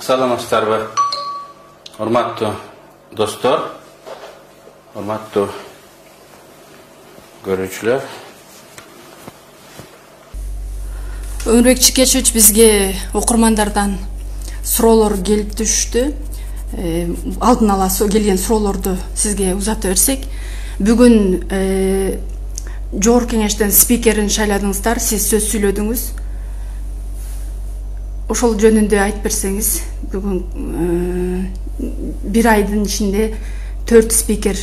Саламатсыздарбы, урматтуу достор, урматтуу көрүүчүлөр. Өмүрбек Чикешевич бизге окурмандардан суроолор келип түштү. Алдын ала келген суроолорду сизге узата берсек, бүгүн Жогорку Кеңештин спикерин шайладыңыздар, сиз сөз сүйлөдүңүз. Ошол жөнүндө айтып берсеңиз, бүгүн бир айдын ичинде 4 спикер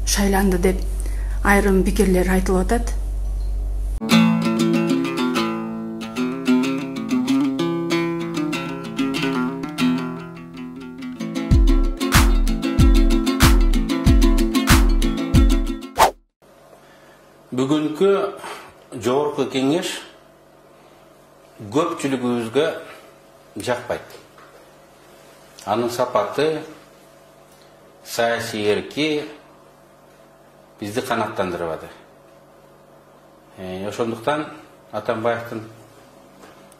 шайланды деп айрым пикирлер айтылып атат. Бүгүнкү Жогорку Кеңеш көпчүлүгүбүзгө жакпайт. Анын сапаты, саясий эрки бизди канааттандырбады. Ошондуктан Атамбаевдин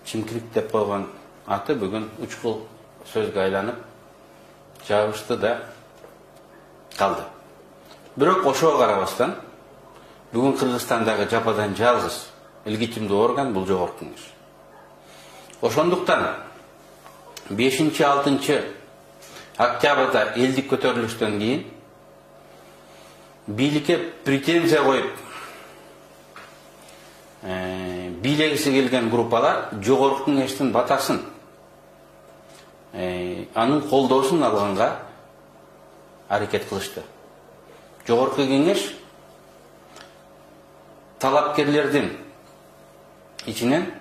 чимкирик деп койгон аты бүгүн учкул сөзгө айланып жабышты да калды. Бирок ошого карабастан бүгүн Кыргызстандагы жападан жалгыз легитимдүү орган бул Жогорку Кеңеш. Ошондуктан 5-6 октябрда элдик көтөрүлүштөн кийин бийликке претензия коюп бийлегиси келген группалар Жогорку Кеңештин батасын, анын колдоосун алганга аракет кылышты. Жогорку Кеңеш талапкерлердин ичинен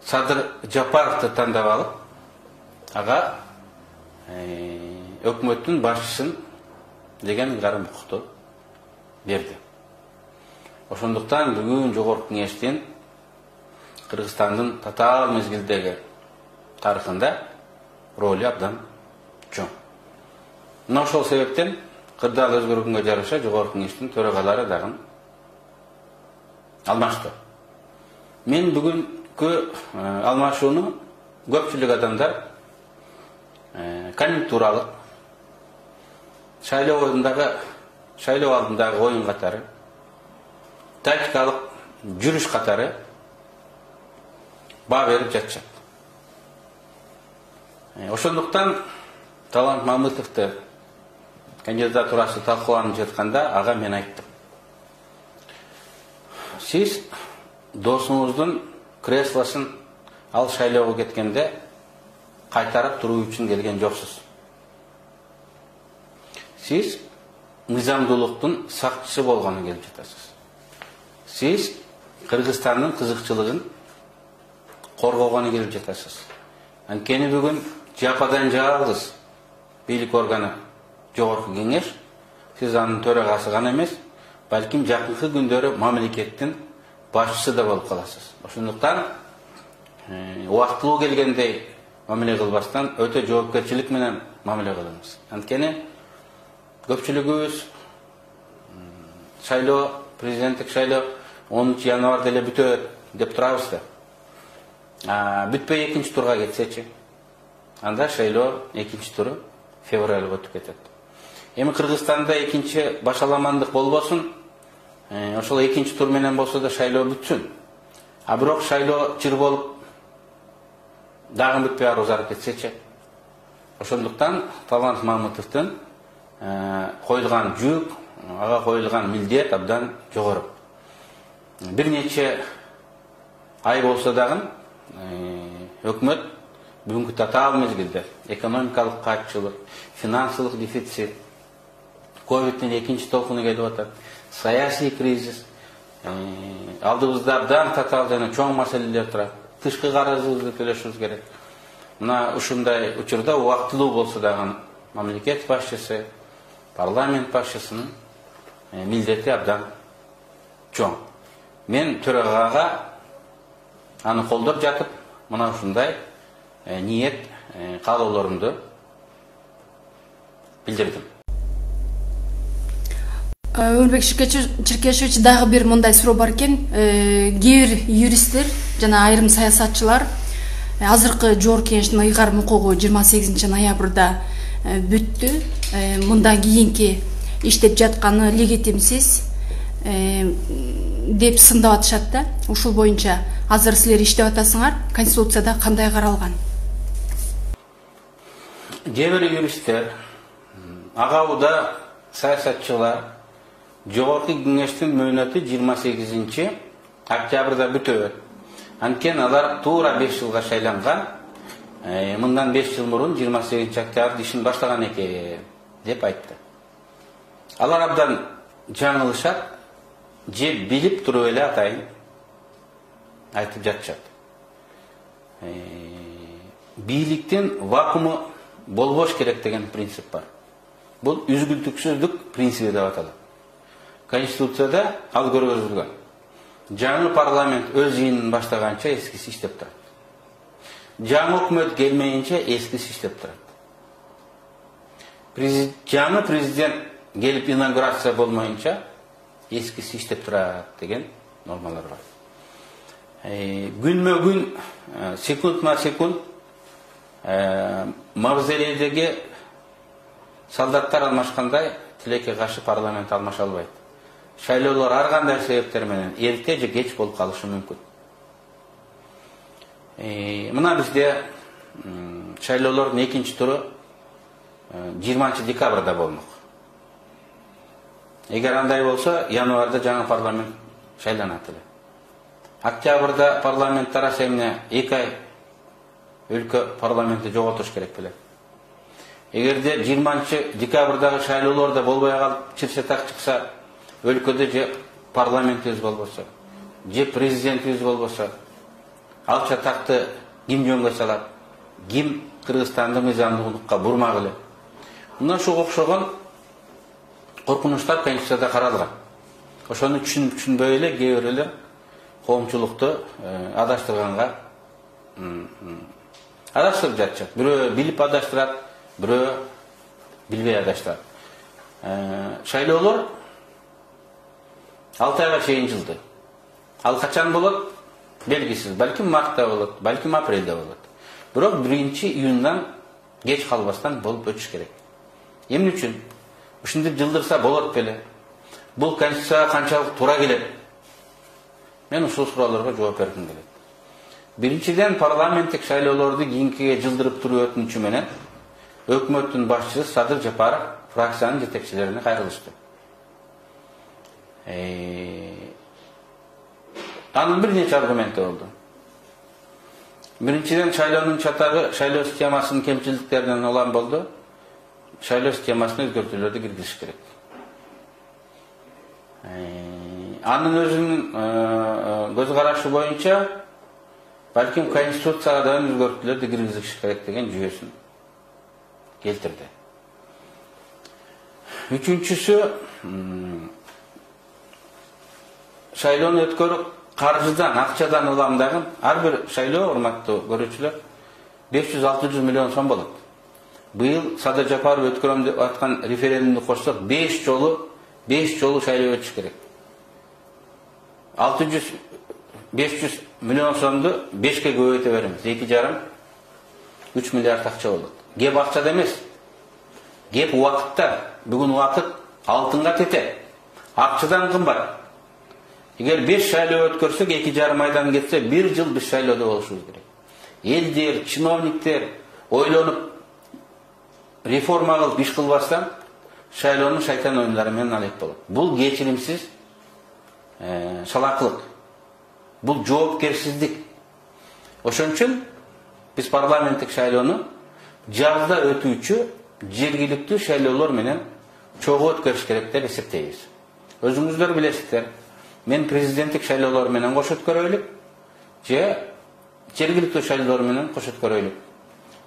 Садыр Жапаровду тандап алып, ага өкмөттүн башчысын деген ыйгарым укукту берди. Ошондуктан бүгүн Жогорку Кеңештин Кыргызстандын татаал мезгилдеги тарыхында ролу абдан чоң. Мына ошол себептен кырдаал өзгөргөнгө жараша Жогорку Кеңештин төрагалары дагы алмашты. Мен бүгүнкү алмашууну көпчүлүк адамдар конъюнктуралык, шайлоо алдындагы оюн катары, тактикалык жүрүш катары баа берип жатышат. Ошондуктан Талант Мамытовду кандидатурасы талкууланып жатканда ага мен айттым. Сиз досуңуздун креслосын ал шайлоого кеткенде кайтарып туруу үчүн келген жоксуз. Сиз мыйзамдуулуктун сакчысы болгону келип жатасыз. Сиз Кыргызстандын кызыкчылыгын коргогону келип жатасыз. Анткени бүгүн жападан жалгыз бийлик органы Жогорку Кеңеш, сиз анын төрагасы гана эмес, балким жакынкы күндөрү мамлекеттин башчысы да болуп каласыз. Ошондуктан убактылуу келгендей мамиле кылбастан өтө жоопкерчилик менен мамиле кылыңыз. Анткени көпчүлүгүбүз шайлоо, президенттик шайлоо 10 январда эле бүтөт деп турабыз да. Бүтпөй экинчи турга кетсечи, анда шайлоо экинчи туру февралга өтүп кетет. Эми Кыргызстанда экинчи башаламандык болбосун, ошол экинчи тур менен болсо да шайлоо бүтсүн. Бирок шайлоо чыр болуп дагы бүтпөй арызарып кетсечи. Ошондуктан Талант Мамытовдун коюлган жүк, ага коюлган милдет абдан жогору. Бир нече ай болсо дагы өкмөт бүгүнкү татаал мезгилде экономикалык кайчылык, финансылык дефицит, ковидтин экинчи толкуну келип атат, саясий кризис, алдыбызда абдан татаал жана чоң маселелер турат. Тышкы карызыбызды төлөшүбүз керек. Мына ушундай учурда убактылуу болсо дагы мамлекет башчысы, парламент башчысынын милдети абдан чоң. Мен төрагага аны колдоп жатып, мына ушундай ниет каалоолорумду билдирдим. Өмүрбек Чикешевич, дагы бир мындай суроо бар экен. Кээ бир юристтер жана айрым саясатчылар азыркы Жогорку Кеңештин ыйгарым укугу 28 ноябрда бүттү. Мындан кийинки иштеп жатканы легитимсиз деп сындап атышат да. Ушул боюнча азыр силер иштеп атасыңар. Конституцияда кандай каралган? Кээ юристтер, агабыда саясатчылар Жогорку Кеңештин мөөнөтү 28 октябрда бүтөт. Анткени алар туура 5 жылга шайланган. Мындан 5 жыл мурун 28 октябрда ишин баштаган экен деп айтты. Алар абдан жаңылышат, же билип туруп эле атайын айтып жатышат. Бийликтин вакууму болбош керек деген принцип бар. Бул үзгүлтүксүздүк принциби деп аталат. Конституцияда ал көргөзүлгөн. Жаңы парламент өз ийинин баштаганча эскиси иштеп турат. Жаңы өкмөт келмейинче эскиси иштеп турат. Жаңы президент келип инаугурация болмоюнча эскиси иштеп турат деген нормалар бар. Күнмө күн, секундма секунд мавзолейдеги солдаттар алмашкандай тилекке каршы парламент алмаша албайт. Шайлоолор ар кандай себептер менен эрте же кеч болуп калышы мүмкүн. Мына бизде шайлоолордун экинчи туру 20 декабрда болмок. Эгер андай болсо, январда жаңы парламент шайланат эле. Октябрда парламенттер эмне 2 ай өлкө парламентти жоготуш керек беле. Эгерде 20 декабрдагы шайлоолордо болбой калып, чирсетак чыкса, өлкөдө же парламентибиз болбосо, же президентибиз болбосо, ал чатакты ким жөнгө салат, ким Кыргызстанды мыйзамдуулукка бурмак эле. Мына ушуга окшогон коркунучтар Конституцияда каралган. Ошону түшүнбөй эле кээ бирлер коомчулукту адаштырганга адаштырып жатышат. Бирөө билип адаштырат, бирөө билбей адаштырат. Шайлоолор 6 айга чейин жылды. Ал качан болот? Белгисиз. Балким мартта болот, балким апрелде болот. Бирок 1-июндан кеч калбастан болуп өтүш керек. Эмне үчүн? Ушинтип жылдырса болот беле? Бул конституцияга канчалык туура келет? Мен ушул суроолорго жооп бергим келет. Биринчиден, парламенттик шайлоолорду кийинкиге жылдырып туруу өтүнүчү менен өкмөттүн башчысы Садыр Жапаров фракциянын жетекчилерине кайрылышты. Анын бир нече аргументи болду. Биринчиден, шайлоонун чатагы шайлоо системасынын кемчиликтеринен улам болду. Шайлоо системасына өзгөртүүлөрдү киргизиш керек. Анын өзүнүн көз карашы боюнча балким конституцияга да өзгөртүүлөрдү киргизиш керек деген жүйөсүн келтирди. Үчүнчүсү, шайлоону өткөрүп каржыдан, акчадан уламдаган ар бир шайлоо, урматтуу көрүүчүлөр, 500-600 миллион сом болот. Быйыл Садыр Жапаров өткөрөм деп аткан референдумду кошсок 5 жолу шайлоо өтүш керек. 500 миллион сомду 5ке көбөйтө беребиз. 2,5-3 миллиард акча болот. Кеп акчада эмес. Кеп убакытта. Бүгүн убакыт алтынга тете. Акчадан кымбат. Эгер 5 шайлоо өткөрсөк, 2,5 айдан кетсе 1 жыл биз шайлоодо болушубуз керек. Элдер, чиновниктер ойлонуп реформа кылып иш кылбастан шайлоонун шайтан оюндары менен алек болот. Бул кечиримсиз шалакылык. Бул жоопкерсиздик. Ошон үчүн биз парламенттик шайлоону жазда өтүүчү жергиликтүү шайлоолор менен чогуу өткөрүш керек деп эсептейбиз. Өзүңүздөр билесиздер, мен президенттик шайлоолор менен кош өткөрөйлүк, же жергиликтүү шайлоолор менен кош өткөрөйлүк.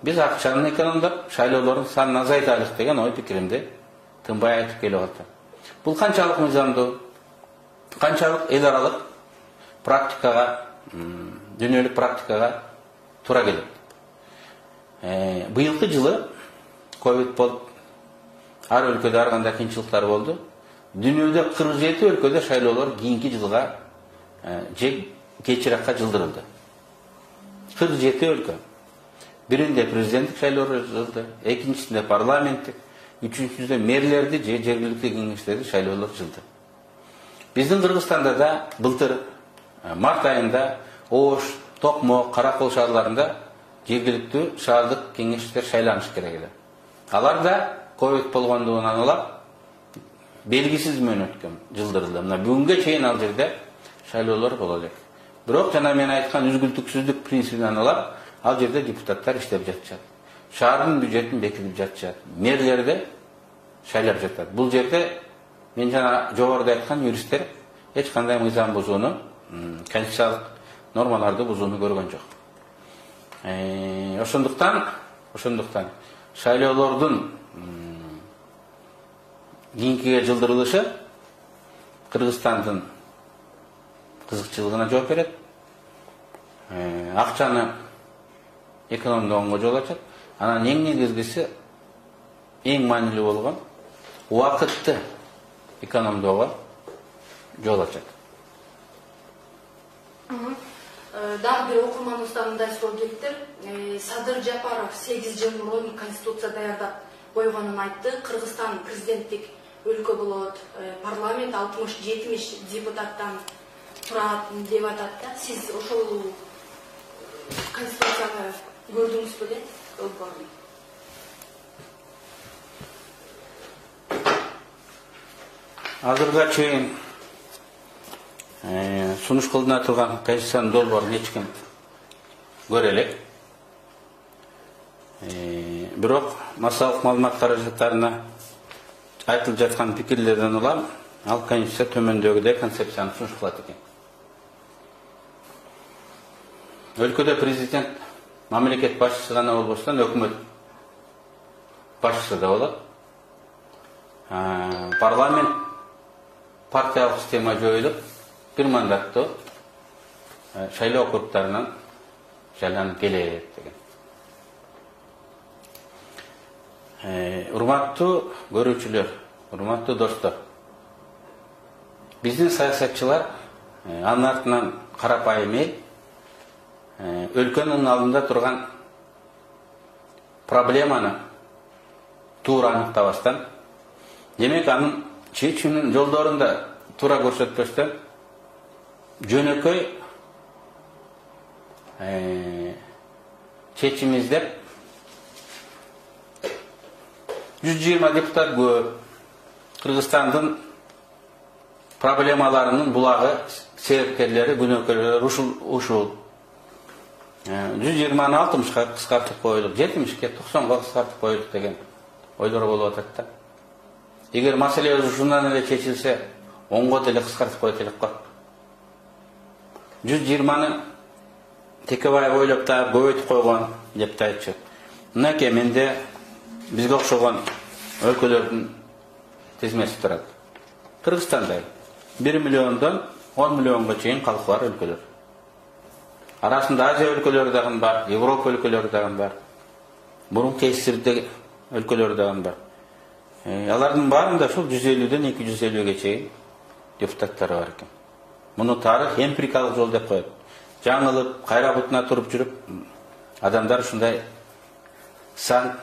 Биз акчаны экономдоп, шайлоолордун санын азайтайлык деген ой пикиримди тынбай айтып келип атам. Бул канчалык мыйзамдуу, канчалык эл аралык практикага, дүйнөлүк практикага туура келет. Быйылкы жылы ковид болуп, ар өлкөдө ар кандай кыйынчылыктар болду. Дүйнөдө 47 өлкөдө шайлоолор кийинки жылга же кечиракка жылдырылды. 47 өлкө. Birinde президенттик шайлоо жылды, экинчисинде парламенттик, үчүнчүсүндө мэрлерди же жергиликтүү кеңештерди шайлоолор жылды. Биздин Кыргызстанда да былтыр март айында Ош, Токмо, Каракол шаарларында жергиликтүү шаардык кеңештер шайланыш керек эле. Алар да ковид болгондугунан улап белгисиз мөөнөткөн жылдырылды. Мына бүгүнгө чейин ал жерде шайлоолор боло элек. Бирок жана мен айткан үзгүлтүксүздүк принцибинен улап ал жерде депутаттар иштеп жатышат. Шаардын бюджетин бекитип жатышат. Мэрлерди шайлап жатат. Бул жерде мен жана жогоруда айткан юристтер эч кандай мыйзам бузууну, конституциялык нормаларды бузууну көргөн жок. Ошондуктан шайлоолордун кийинкиге жылдырылышы Кыргызстандын кызыкчылыгына жооп берет. Акчаны экономдогонго жол ачат. Анан эң негизгиси, эң маанилүү болгон убакытты экономдоого жол ачат. Дагы бир окурманыбыздан мындай суроо келиптир. Садыр Жапаров 8 жыл мурун конституция даярдап койгонун айтты. Кыргызстан президенттик өлкө болот, парламент 60-70 депутаттан турат деп атат да. Сиз ошол конституцияны көрдүңүз беле? Азырга чейин сунуш кылына турган конституциянын долбоорун эч ким көрө элек. Бирок массалык маалымат каражаттарына айтылып жаткан пикирлерден улам, ал конституция төмөндөгүдөй концепцияны сунуш кылат экен. Өлкөдө президент мамлекет башчысы гана болбостон өкмөт башчысы да болот. Парламент партиялык система жоюлуп, бир мандаттуу шайлоо округтарынан шайланып келет деген. Урматтуу көрүүчүлөр, урматтуу достор. Биздин саясатчылар анын артынан карапайым эл өлкөнүн алдында турган проблеманы туура аныктабастан, демек анын чечүүнүн жолдорун да туура көрсөтпөстөн, жөнөкөй чечим издеп 120 депутат көп, Кыргызстандын проблемаларынын булагы, себепкерлери, күнөөкөрлөрү ушул. 120-ны 60-га кыскартып коелук, 70-ге, 90-га кыскартып коелук деген ойлор болуп атат да. Эгер маселе ушундан эле чечилсе, 10-го деле кыскартып коет элек го. 120-ны Текебаев ойлоп та көбөйтүп койгон деп та айтчу. Мынакей менде бизге окшогон өлкөлөрдүн тизмеси турат. Кыргызстанда 1 миллиондон 10 миллионго чейин калкы бар өлкөлөр. Арасында Азия өлкөлөрү дагы бар, Европа өлкөлөрү дагы бар. Мурунку СССРдеги өлкөлөр дагы бар. Алардын баарында ушул 150ден 250ге чейин депутаттары бар экен. Муну тарых эмпирикалык жол деп коет. Жаңылып, кайра бутуна туруп жүрүп, адамдар ушундай сан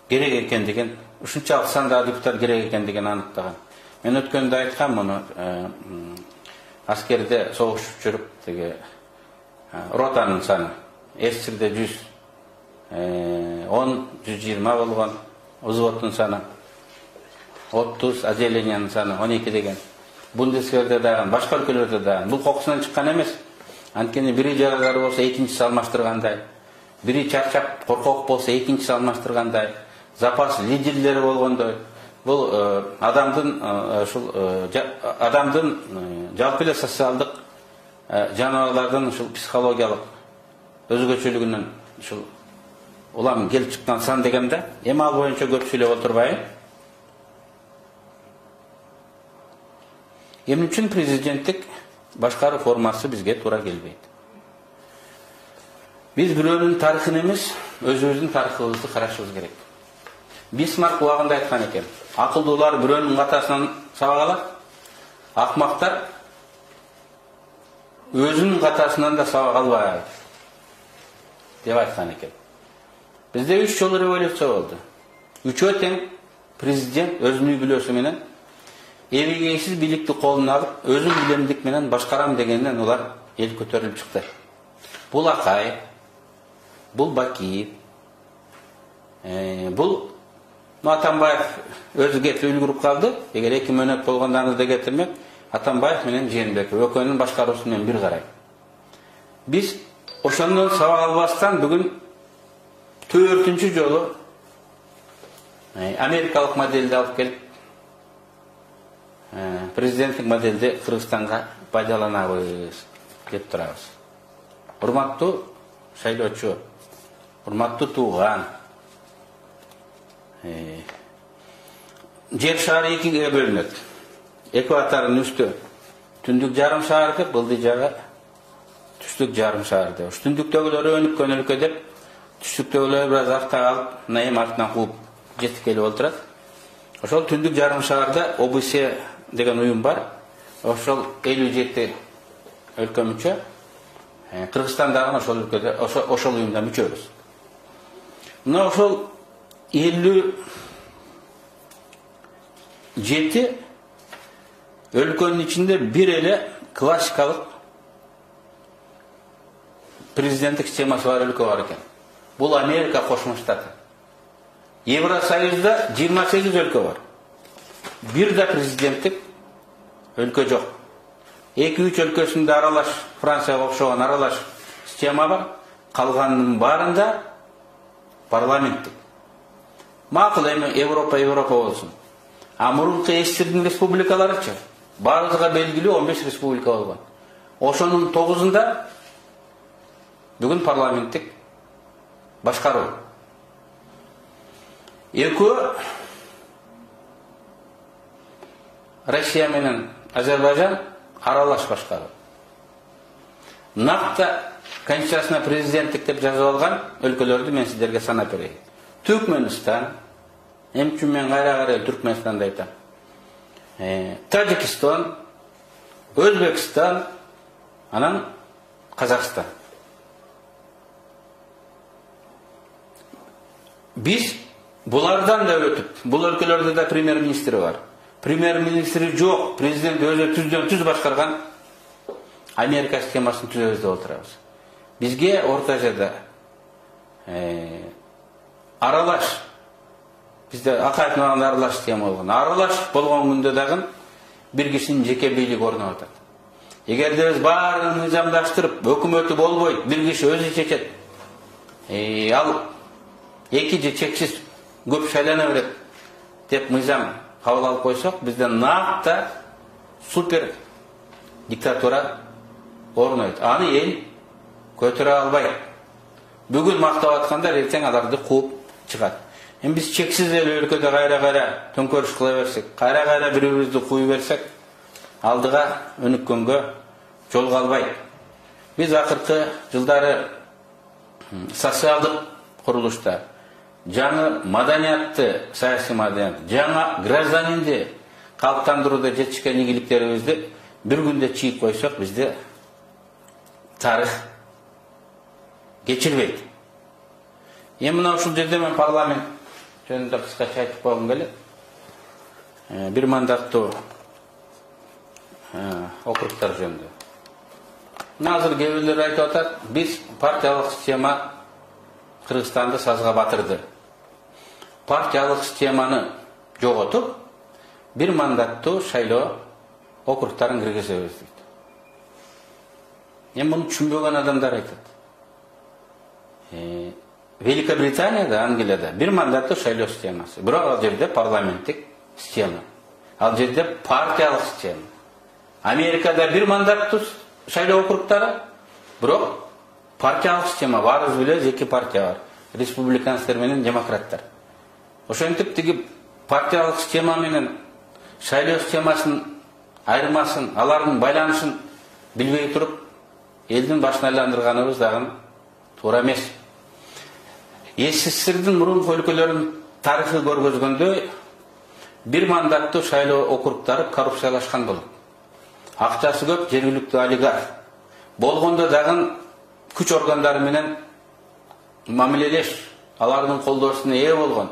керек экендигин, ушунчалык санда депутат керек экендигин аныктаган. Мен өткөндө айткам муну, аскерде согушуп жүрүп, теге ротанын саны СССРде 110-120 болгон, взводдун саны 30, отделениянын саны 12 деген. Бундесверде дагы, башка өлкөлөрдө дагы. Бул кокусунан чыккан эмес. Анткени бири жаралар болсо, экинчиси алмаштыргандай. Бири чарчап, коркок болсо, экинчиси алмаштыргандай. Запас лидерлери болгондой. Бул адамдын жалпы эле социалдык жаныбарлардын ушул психологиялык өзгөчөлүгүнөн ушул улам келип чыккан сан дегенде, эми ал боюнча көп сүйлөп отурбайын. Эмне үчүн президенттик башкаруу формасы бизге туура келбейт? Биз бирөөнүн тарыхын эмес, өзүбүздүн тарыхыбызды карашыбыз керек. Бисмарк убагында айткан экен. Акылдуулар бирөөнүн катасынан сабак алат, акмактар өзүнүн катасынан да сабак албайт деп айткан экен. Бизде 3 жолу революция болду. Үчөө тең президент өзүнүн үй бүлөсү менен эбегейсиз бийликти колуна алып, өзүм билемдик менен башкарам дегенден улар эл көтөрүлүп чыкты. Бул Акаев, бул Бакиев, бул Атамбаев өзү кетип үлгүрүп калды. Эгер 2 мөөнөт болгондо аны да кетирмек, Атамбаев менен Жээнбеков экөөнүн башкаруусу менен бир карайт. Биз ошондон сабак албастан бүгүн 4-үнчү жолу америкалык моделди алып келип, президенттик моделди Кыргызстанга пайдаланабыз деп турабыз. Урматтуу шайлоочу, урматтуу тууган, жер шаары 2-ге бөлүнөт. Экватордун үстү түндүк жарым шаар деп, былды жагы түштүк жарым шаар деп. Түндүктөгүлөр өнүккөн өлкө деп, түштүктөгүлөр бир аз артта калып, найым артынан кууп жетип келип отурат. Ошол түндүк жарым шаарда ОБС деген уюм бар. Ошол 57 өлкө мүчө. Кыргызстан дагы ошол өлкөдө, ошол уюмда мүчөбүз. Мына ошол 57 өлкөнүн ичинде бир эле классикалык президенттик системасы бар өлкө бар экен. Бул Америка Кошмо Штаты. Евросоюзда 28 өлкө бар. Бир да президенттик өлкө жок. 2-3 өлкөсүндө аралаш, Францияга окшогон аралаш система бар. Калганынын баарында парламенттик. Макул эми Европа болсун. А мурунку эстирдин республикаларычы баарыбызга белгилүү 15 республика болгон. Ошонун 9-унда бүгүн парламенттик башкаруу. Экөө Россия менен Азербайжан аралаш башкаруу. Накта Конституциясына президенттик деп жазып алган өлкөлөрдү мен сиздерге санап берейин. Түркмөнстан, эмчүн мен кайра Түркмөнстанды айтам. Тажикстан, Өзбекстан, анан Казакстан. Биз булардан да өтүп, бул өлкөлөрдө да премьер-министри бар. Премьер-министри жок, президент өзү түздөн-түз башкарган Америка системасын түзөбүз деп отурабыз. Бизге Орта Азияда аралаш, бизде Акаев менен аралаш система болгон. Аралаш болгон күндө дагы бир кишинин жеке бийлиги орноп атат. Эгерде биз баарын низамдаштырып, өкмөтү болбойт, бир киши өзү чечет. Ал эки же чексиз көп шайлана берет деп мыйзам кабыл алып койсок, бизде накта супер диктатура орнойт. Аны эл көтөрө албайт. Бүгүн мактап аткандар эртең аларды кууп чыгат. Эми биз чексиз эле өлкөдө кайра төңкөрүш кыла берсек, кайра бири-бирибизди куй берсек, алдыга өнүккөнгө жол калбайт. Биз акыркы жылдары социалдык курулушта жаңы маданиятты, саясий маданият, жаңа гражданинди калыптандырууда жетишкен ийгиликтерибизди бир күндө чийип койсок, бизде тарых кечирбейт. Эми мына ушул жерде мен парламент жөнүндө кыскача айтып койгум келет. Бир мандаттуу округтар жөнүндө. Азыр кээ бирлер айтып атат, биз партиялык система Кыргызстанды сазга батырды. Партиялык системаны жоготуп, бир мандаттуу шайлоо округтарын киргизебиз дейт. Эми муну түшүнбөгөн адамдар айтат. Великобританияда, Англияда бир мандаттуу шайлоо системасы. Бирок ал жерде парламенттик система. Ал жерде партиялык система. Америкада бир мандаттуу шайлоо округтары, бирок партиялык система. Баарыбыз билебиз, эки партия бар. Республиканцтар менен демократтар. Ошентип тиги партиялык система менен шайлоо системасынын айырмасын, алардын байланышын билбей туруп, элдин башын айландырганыбыз дагы туура эмес. СССРдин мурунку өлкөлөрүнүн тарыхы көргөзгөндөй, бир мандаттуу шайлоо округтары коррупциялашкан болот. Акчасы көп жергиликтүү олигарх. болгондо дагы күч органдары менен мамилелеш, алардын колдоосуна ээ болгон,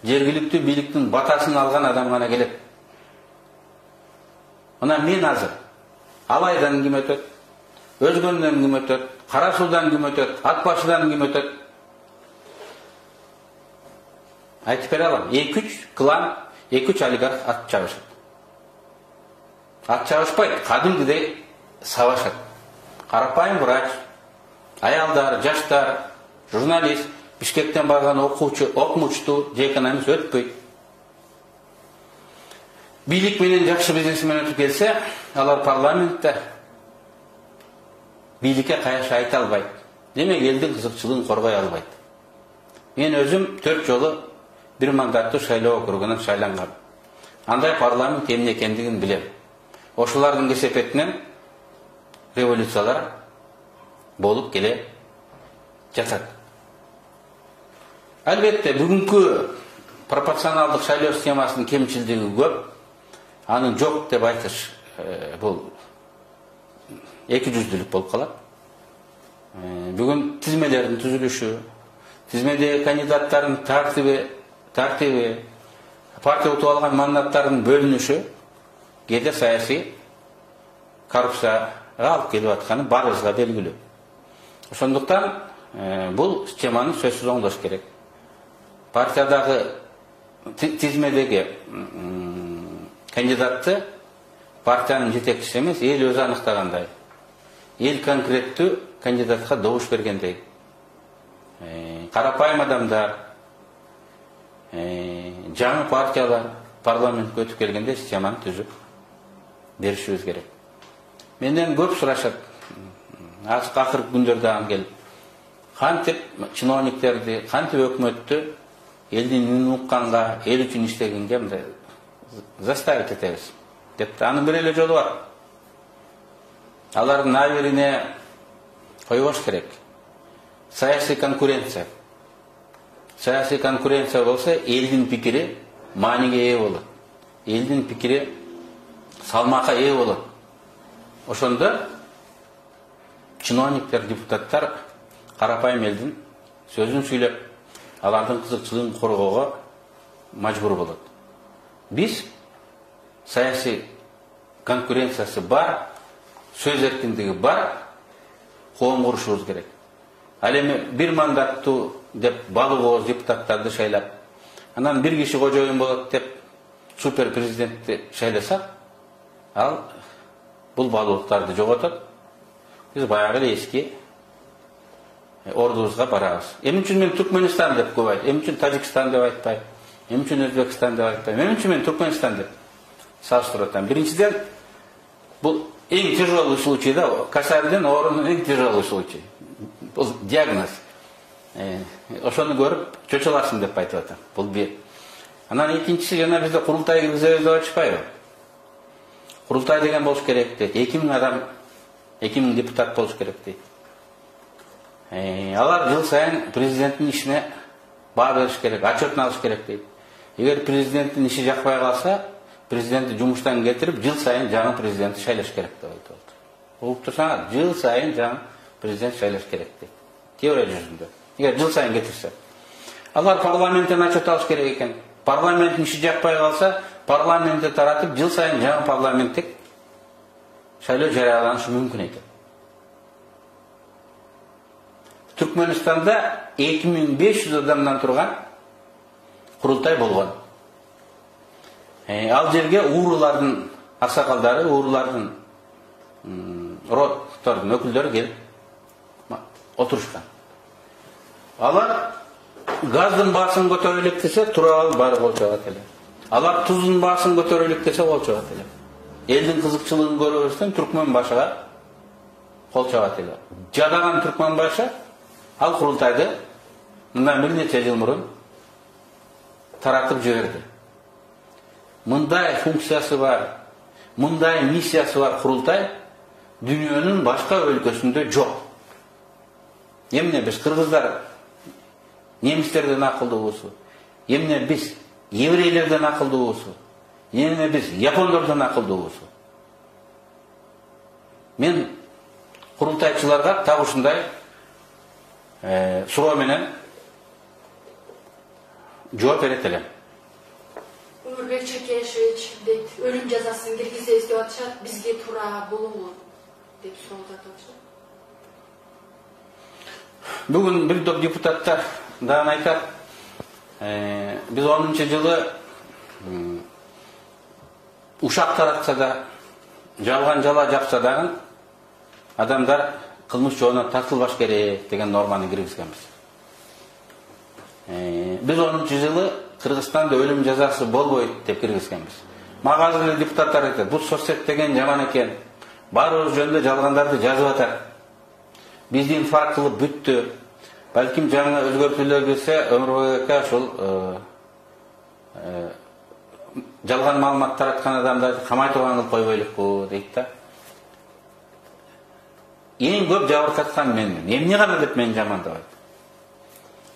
жергиликтүү бийликтин батасын алган адам гана келет. Мына мен азыр Алайдан ким өтөт, Өзгөндөн ким өтөт, Кара Суудан ким өтөт, Ат башыдан ким өтөт? Айтып бере алам. 2-3 клан, 2-3 олигарх ат чабышат. Ат чабышпайт, кадимгидей сабашат. Карапайым врач, аялдар, жаштар, журналист, Бишкектен барган окуучу, окумучту, же экономист өтпөйт. Бийлик менен жакшы бизнесмен өтүп келсе, алар парламентте бийликке кайшы айта албайт. Демек элдин кызыкчылыгын коргой албайт. Мен өзүм 4 жолу бир мандаттуу шайлоо округунан шайлангам. Андай парламент эмне экендигин билем. Ошолордун кесепетинен революциялар болуп келе жатат. Албетте бүгүнкү пропорционалдык шайлоо системасынын кемчилдиги көп. Анын жок деп айтыш бул эки жүздүүлүк болуп калат. Бүгүн тизмелердин түзүлүшү, тизмедеги кандидаттардын тартиби, партия утуп алган мандаттардын бөлүнүшү кээде саясий коррупцияга алып келип атканы баарыбызга белгилүү. Ошондуктан бул системаны сөзсүз оңдош керек. Партиядагы тизмедеги кандидатты партиянын жетекчиси эмес, эл өзү аныктагандай. Эл конкреттүү кандидатка добуш бергендей. Карапайым адамдар, жаңы партиялар парламентке өтүп келгенде системаны түзүп беришибиз керек. Менден көп сурашат. Акыркы күндөрдө ам келип, кантип чиновниктерди, кантип өкмөттү элдин үнүн укканга, эл үчүн иштегенге мындай заставить этебиз деп. Анын бир эле жолу бар. Алардын абирине койбош керек. Саясий конкуренция. Саясий конкуренция болсо, элдин пикири мааниге ээ болот. Элдин пикири салмакка ээ болот. Ошондо чиновниктер, депутаттар карапайым элдин сөзүн сүйлөп, алардын кызыкчылыгын коргоого мажбур болот. Биз саясий конкуренциясы бар, сөз эркиндиги бар, коом курушубуз керек. Ал эми бир мандаттуу деп балыгооз депутаттарды шайлап, анан бир киши кожоюн болот деп супер президентти шайласак, ал бул балуулуктарды жоготот. Биз баягы эле эски ордубузга барабыз. Эмне үчүн мен Түркмөнстан деп көп айтам, эмне үчүн Тажикстан деп айтпайм, эмне үчүн Өзбекстан деп айтпайм, эмне үчүн мен Түркмөнстан деп салыштырып атам. Биринчиден, бул эң тяжелый случай да, касардын орунун эң тяжелый случай. Бул диагноз. Ошону көрүп чочуларсың деп айтып атам. Бул бир. Анан экинчиси, жана бизде курултай киргизебиз деп атышпайбы? Курултай деген болуш керек дейт. 2000 адам, 2000 депутат болуш керек дейт. Алар жыл сайын президенттин ишине баа бериш керек, отчетун алыш керек дейт. Эгер президенттин иши жакпай калса, президентти жумуштан кетирип, жыл сайын жаңы президентти шайлаш керек деп айтып. Угуп турсаңар, жыл сайын жаңы президент шайлаш керек дейт. Теория жүзүндө. Эгер жыл сайын кетирсе, алар парламенттен отчет алыш керек экен. Парламенттин иши жакпай калса, парламентти таратып, жыл сайын жаңы парламенттик шайлоо жарыяланышы мүмкүн экен. Түркмөнстанда 2500 адамдан турган курултай болгон. Ал жерге уурулардын аксакалдары, уурулардын родтордун өкүлдөрү келип отурушкан. Алар газдын баасын көтөрөлүк десе, тура алып баары кол чыгат эле. Алар туздун баасын көтөрөлүк десе, кол чыгат эле. Элдин кызыкчылыгын көрөбөздөн түркмөн башыга кол чыгат эле. Жадаган түркмөн башы ал курултайды мындан бир нече жыл мурун таратып жиберди. Мындай функциясы бар, мындай миссиясы бар курултай дүйнөнүн башка өлкөсүндө жок. Эмне биз кыргыздар немистерден акылдуусу, эмне биз еврейлерден акылдуусу, эмне биз япондордон акылдуусу. Мен курултайчыларга так ушундай суроо менен жооп берет элем. Өмүрбек Чекешевич дейт, өлүм жазасын киргизебиз деп атышат, бизге туура болобу деп суроо жатып атышат. Бүгүн бир топ депутаттар дагы айтат, биз 10-жылы ушак таратса да, жалган жала жапса дагы адамдар кылмыш жоона тартылбаш керек деген норманы киргизгенбиз. Биз 10-жылы Кыргызстанда өлүм жазасы болбойт деп киргизгенбиз. Мага азыр эле депутаттар айтат, бул соцсет деген жаман экен. Баарыбыз жөнүндө жалгандарды жазып атат. Бизди инфаркт кылып бүттү. Балким жаңы өзгөртүүлөр келсе, өмүрбекке ошол жалган маалымат тараткан адамдарды камай турган кылып койбойлукпу дейт да. Эң көп жабыркаткан менмин. Эмне гана деп мени жамандабайт.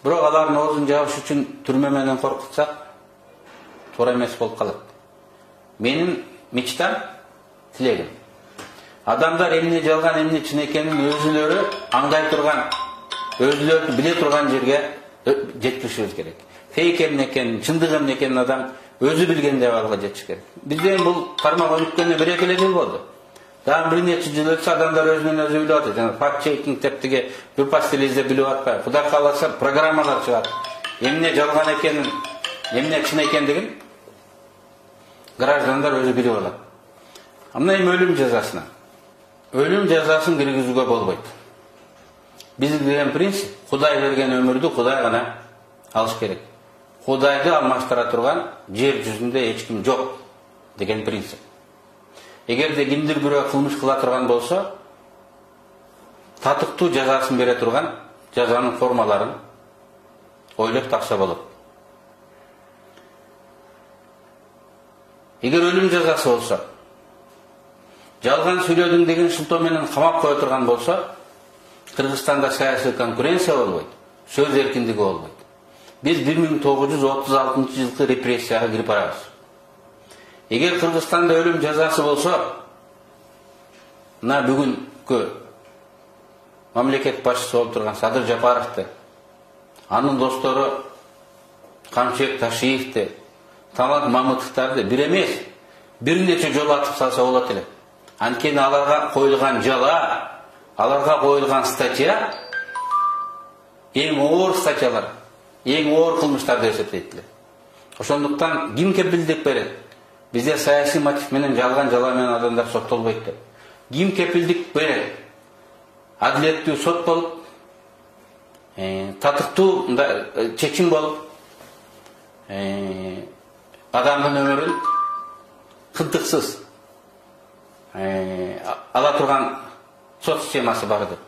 Бирок алардын оозун жабыш үчүн түрмө менен коркутсак, туура эмес болуп калат. Менин мечтам, тилегим. Адамдар эмне жалган, эмне чын экенин өзүлөрү аңдай турган, өзүлөрү биле турган жерге жеткиришибиз керек. Фейк эмне экенин, чындык эмне экенин адам өзү билгенде абалга жетиш керек. Бизде бул тармак өнүккөнүнө 1-2 жыл болду. Дагы бир нече жыл өтсө адамдар өзүнөн өзү билип атат. Жана факт чекинг деп тиги бир телевизде билип атпайбы. Кудай кааласа программалар чыгат. Эмне жалган экенин, эмне чын экендигин граждандар өзү билип алат. Мына эми өлүм жазасына. Өлүм жазасын киргизүүгө болбойт. Биздин деген принцип, Кудай берген өмүрдү Кудай гана алыш керек. Кудайды алмаштыра турган жер жүзүндө эч ким жок деген принцип. Эгерде кимдир бирөө кылмыш кыла турган болсо, татыктуу жазасын бере турган жазанын формаларын ойлоп тапса болот. Эгер өлүм жазасы болсо, жалган сүйлөдүң деген шылтоо менен камап кое турган болсо, Кыргызстанда саясий конкуренция болбойт, сөз эркиндиги болбойт. Биз 1936 жылкы репрессияга кирип барабыз. Эгер Кыргызстанда өлүм жазасы болсо, мына бүгүнкү мамлекет башчысы болуп турган Садыр Жапаровду, анын достору Камчыбек Ташиевди, Талант Мамытовдарды бир эмес, бир нече жолу атып салса болот эле. Анткени аларга коюлган жала, аларга коюлган статья эң оор статьялар, эң оор кылмыштар деп эсептейт. Ошондуктан ким кепилдик берет? Бизде саясий мотив менен жалган жала менен адамдар соттолбойт деп. Ким кепилдик берет? Адилеттүү сот болуп, татыктуу чечим болуп, адамдын өмүрүн кынтыксыз ала турган сот системасы бар деп.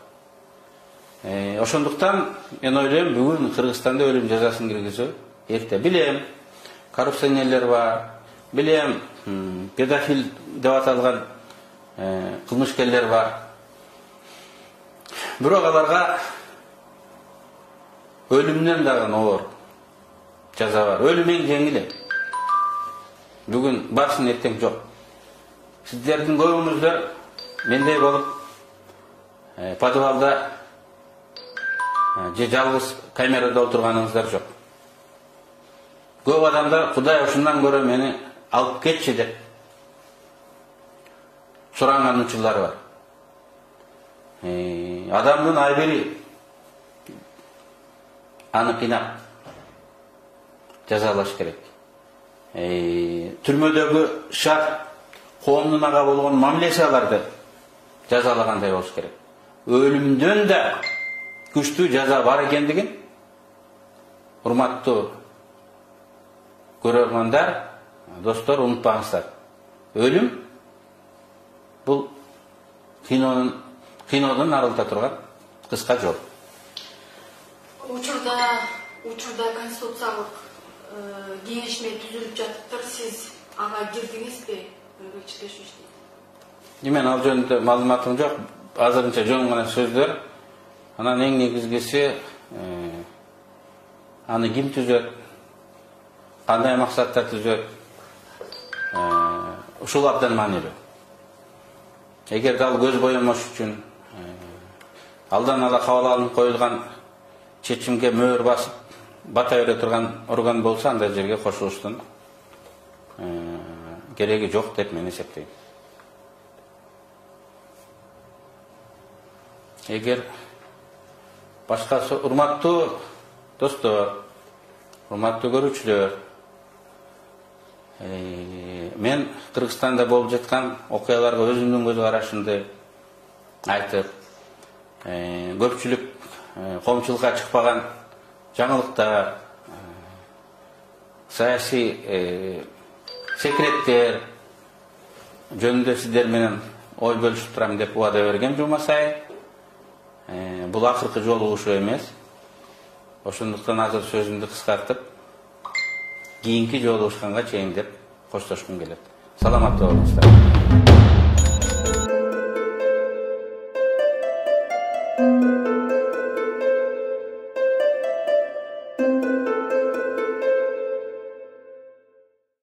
Ошондуктан мен ойлойм, бүгүн Кыргызстанда өлүм жазасын киргизүү эрте. Билем, коррупционерлер бар, билем, педофил деп аталган кылмышкерлер бар. Бирок аларга өлүмдөн дагы оор жаза бар. Өлүм эң жеңили. Бүгүн барсын, эртең жок. Сиздердин көбүңүздөр мендей болуп подвалда же жалгыз камерада отурганыңыздар жок. Көп адамдар Кудай ушундан көрө мени алып кетчи деп суранган учурлар бар. Адамдын айбери аны кыйнап жазалаш керек. Түрмөдөгү шарт коомдун ага болгон мамилесаларды жазалагандай болуш керек. Өлүмдөн да күчтүү жаза бар экендигин урматтуу көрөрмандар, достор, унутпаңыздар. Өлүм бул кинодон арылта турган кыска жол. Учурда конституциялык кеңешме түзүлүп жатыптыр. Сиз ага кирдиңизби? Өмүрбек Чекешевич дейт. Мен ал жөнүндө маалыматым жок. Азырынча жөн гана сөздөр. Анан эң негизгиси аны ким түзөт, кандай максатта түзөт, ушул абдан маанилүү. Эгер ал көз боемош үчүн, алдан ала кабыл алынып коюлган чечимге мөөр басып бата бере турган орган болсо андай жерге кошулуштун кереги жок деп мен эсептейм. Эгер башкасы урматтуу достор, урматтуу көрүүчүлөр, мен Кыргызстанда болуп жаткан окуяларга өзүмдүн көз карашымды айтып, көпчүлүк коомчулукка чыкпаган жаңылыктар, саясий секреттер жөнүндө сиздер менен ой бөлүшүп турам деп убада берген жума сайын. Бул акыркы жолугушуу эмес. Ошондуктан азыр сөзүмдү кыскартып, кийинки жолугушканга чейин деп коштошкум келет. Саламатта болуңуздар.